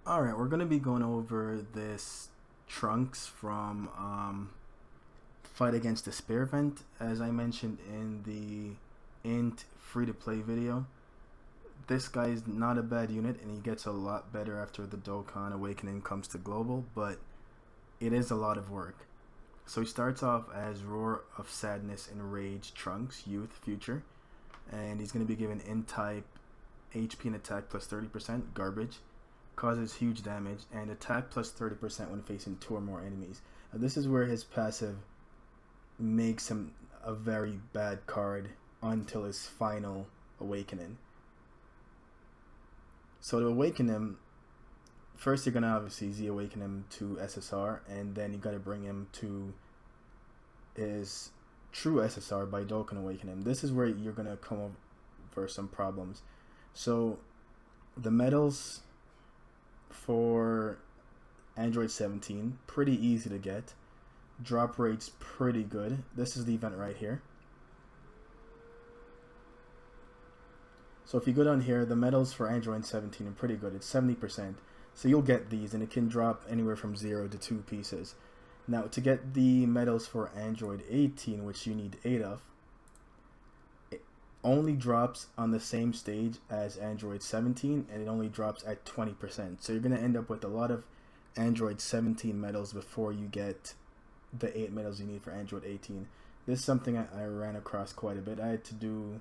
Alright, we're going to be going over this Trunks from Fight Against Despair event. As I mentioned in the Int free-to-play video, this guy is not a bad unit and he gets a lot better after the Dokkan Awakening comes to global, but it is a lot of work. So he starts off as Roar of Sadness and Rage Trunks, Youth, Future, and he's going to be given N-type HP and attack plus 30%, garbage. Causes huge damage, and attack plus 30% when facing 2 or more enemies. Now this is where his passive makes him a very bad card until his final awakening. So to awaken him, first you're going to obviously Z-awaken him to SSR, and then you got to bring him to his true SSR by Dokkan awaken him. This is where you're going to come over some problems. So the medals for Android 17, pretty easy to get. Drop rate's pretty good. This is the event right here. So if you go down here, the medals for Android 17 are pretty good. It's 70%. So you'll get these, and it can drop anywhere from 0 to 2 pieces. Now, to get the medals for Android 18, which you need 8 of, only drops on the same stage as Android 17, and it only drops at 20%. So you're going to end up with a lot of Android 17 medals before you get the 8 medals you need for Android 18. This is something I ran across quite a bit. I had to do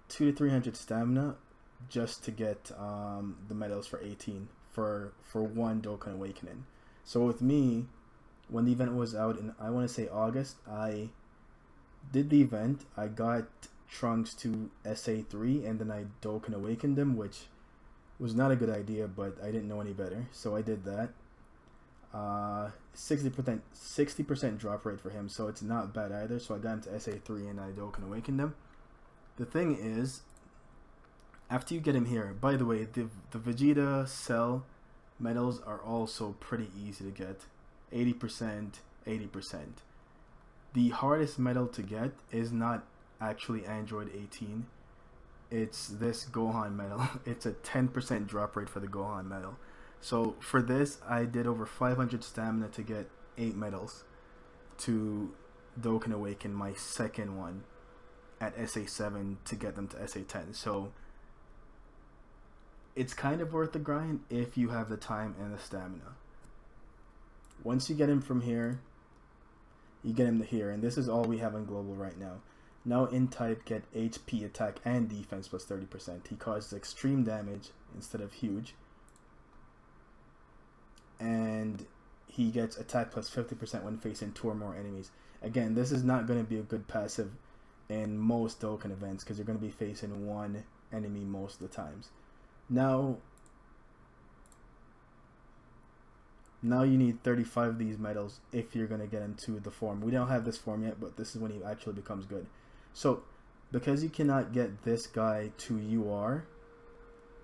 200 to 300 stamina just to get the medals for 18 for one Dokkan Awakening. So with me, when the event was out in, I want to say August, I did the event. I got Trunks to SA3, and then I Dokkan awakened him, which was not a good idea, but I didn't know any better, so I did that. 60% drop rate for him, so it's not bad either. So I got him to SA3 and I Dokkan awakened him. The thing is, after you get him here, by the way, the Vegeta Cell medals are also pretty easy to get. 80%, 80%. The hardest medal to get is not actually Android 18. It's this Gohan medal. It's a 10% drop rate for the Gohan medal. So for this, I did over 500 stamina to get 8 medals to Dokkan Awaken my second one at SA7 to get them to SA10. So it's kind of worth the grind if you have the time and the stamina. Once you get him from here, you get him to here, and this is all we have in global right now. Now in type, get HP, attack, and defense plus 30%. He causes extreme damage instead of huge. And he gets attack plus 50% when facing 2 or more enemies. Again, this is not going to be a good passive in most Dokkan events because you're going to be facing one enemy most of the times. Now you need 35 of these medals if you're going to get into the form. We don't have this form yet, but this is when he actually becomes good. So, because you cannot get this guy to UR,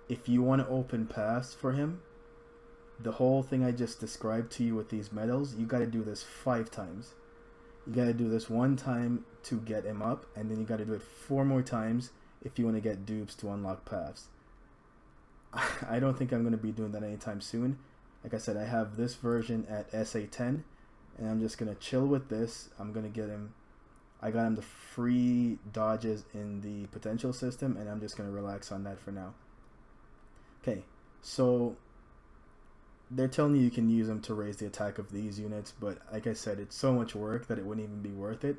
if you want to open paths for him, the whole thing I just described to you with these medals, you got to do this 5 times. You got to do this 1 time to get him up, and then you got to do it 4 more times if you want to get dupes to unlock paths. I don't think I'm going to be doing that anytime soon. Like I said, I have this version at SA10, and I'm just going to chill with this. I'm going to get him, I got him the free dodges in the potential system, and I'm just going to relax on that for now. Okay, so they're telling you can use them to raise the attack of these units, but like I said, it's so much work that it wouldn't even be worth it.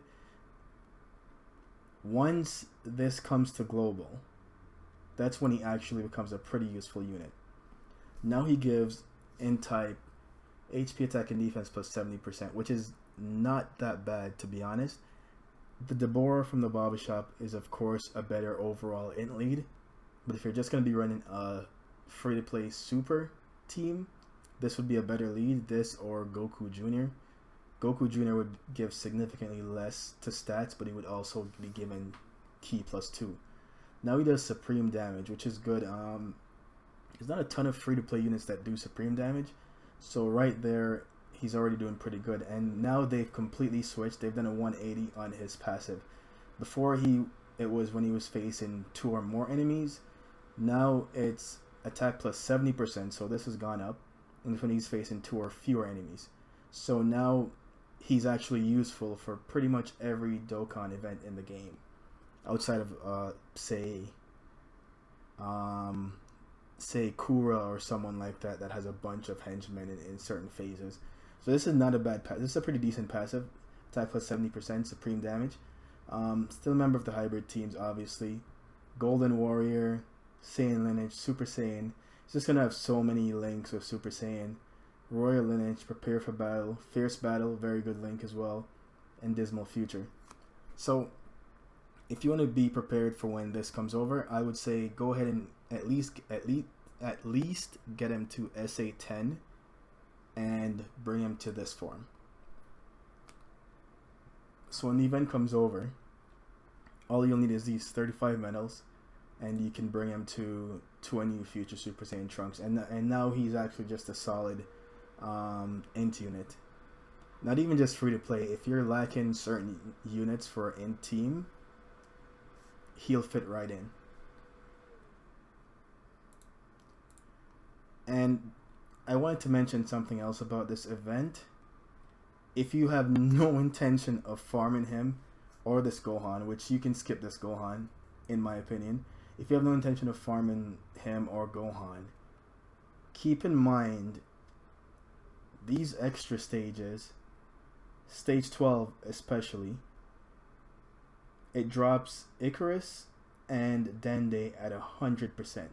Once this comes to global, that's when he actually becomes a pretty useful unit. Now he gives in type HP, attack, and defense plus 70%, which is not that bad, to be honest. The Deborah from the Baba Shop is of course a better overall int lead, but if you're just going to be running a free-to-play super team, this would be a better lead, this or Goku Jr. Goku Jr. would give significantly less to stats, but he would also be given Ki plus 2. Now he does supreme damage, which is good. There's not a ton of free-to-play units that do supreme damage, so right there he's already doing pretty good. And now they've completely switched. They've done a 180 on his passive. Before it was when he was facing 2 or more enemies. Now it's attack plus 70%, so this has gone up, and when he's facing 2 or fewer enemies. So now he's actually useful for pretty much every Dokkan event in the game, outside of say Kura or someone like that has a bunch of henchmen in certain phases. So this is not a bad pass. This is a pretty decent passive. Attack plus 70%, supreme damage. Still a member of the hybrid teams, obviously. Golden Warrior, Saiyan lineage, Super Saiyan. He's just gonna have so many links with Super Saiyan. Royal lineage, prepare for battle. Fierce battle, very good link as well. And dismal future. So if you want to be prepared for when this comes over, I would say go ahead and at least get him to SA 10 and bring him to this form. So when the event comes over, all you'll need is these 35 medals, and you can bring him to a new future Super Saiyan Trunks, and now he's actually just a solid int unit. Not even just free to play. If you're lacking certain units for int team, he'll fit right in. And I wanted to mention something else about this event. If you have no intention of farming him or this Gohan, which you can skip this Gohan, in my opinion. If you have no intention of farming him or Gohan, keep in mind these extra stages, stage 12 especially, it drops Icarus and Dende at 100%.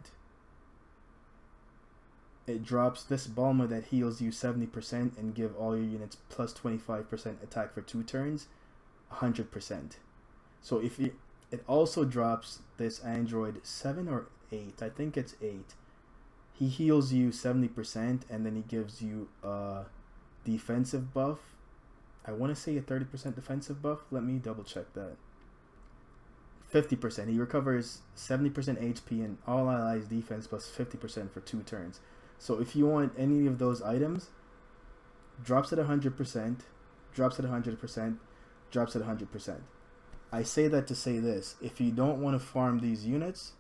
It drops this Bulma that heals you 70% and give all your units plus 25% attack for 2 turns, 100%. So if you, it also drops this android 7 or 8, I think it's 8. He heals you 70% and then he gives you a defensive buff. I want to say a 30% defensive buff. Let me double check that. 50%. He recovers 70% HP and all allies defense plus 50% for 2 turns. So if you want any of those items, drops at 100%, drops at 100%, drops at 100%. I say that to say this: if you don't want to farm these units,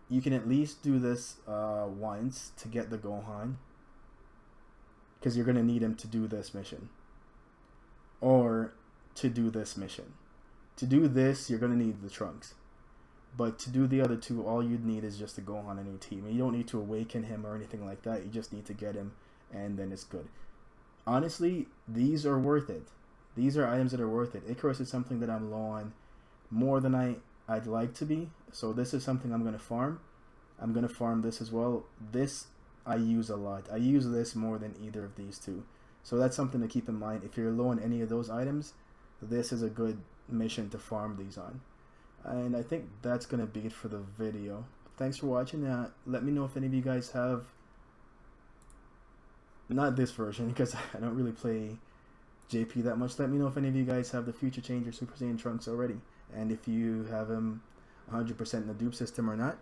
you can at least do this once to get the Gohan, because you're going to need him to do this mission, or to do this mission. To do this, you're going to need the Trunks. But to do the other 2, all you'd need is just to go on a new team. And you don't need to awaken him or anything like that. You just need to get him, and then it's good. Honestly, these are worth it. These are items that are worth it. Icarus is something that I'm low on more than I'd like to be. So this is something I'm going to farm. I'm going to farm this as well. This I use a lot. I use this more than either of these 2. So that's something to keep in mind. If you're low on any of those items, this is a good mission to farm these on. And I think that's going to be it for the video. Thanks for watching. Let me know if any of you guys have, not this version because I don't really play JP that much. Let me know if any of you guys have the Future Changer Super Saiyan Trunks already, and if you have him 100% in the dupe system or not.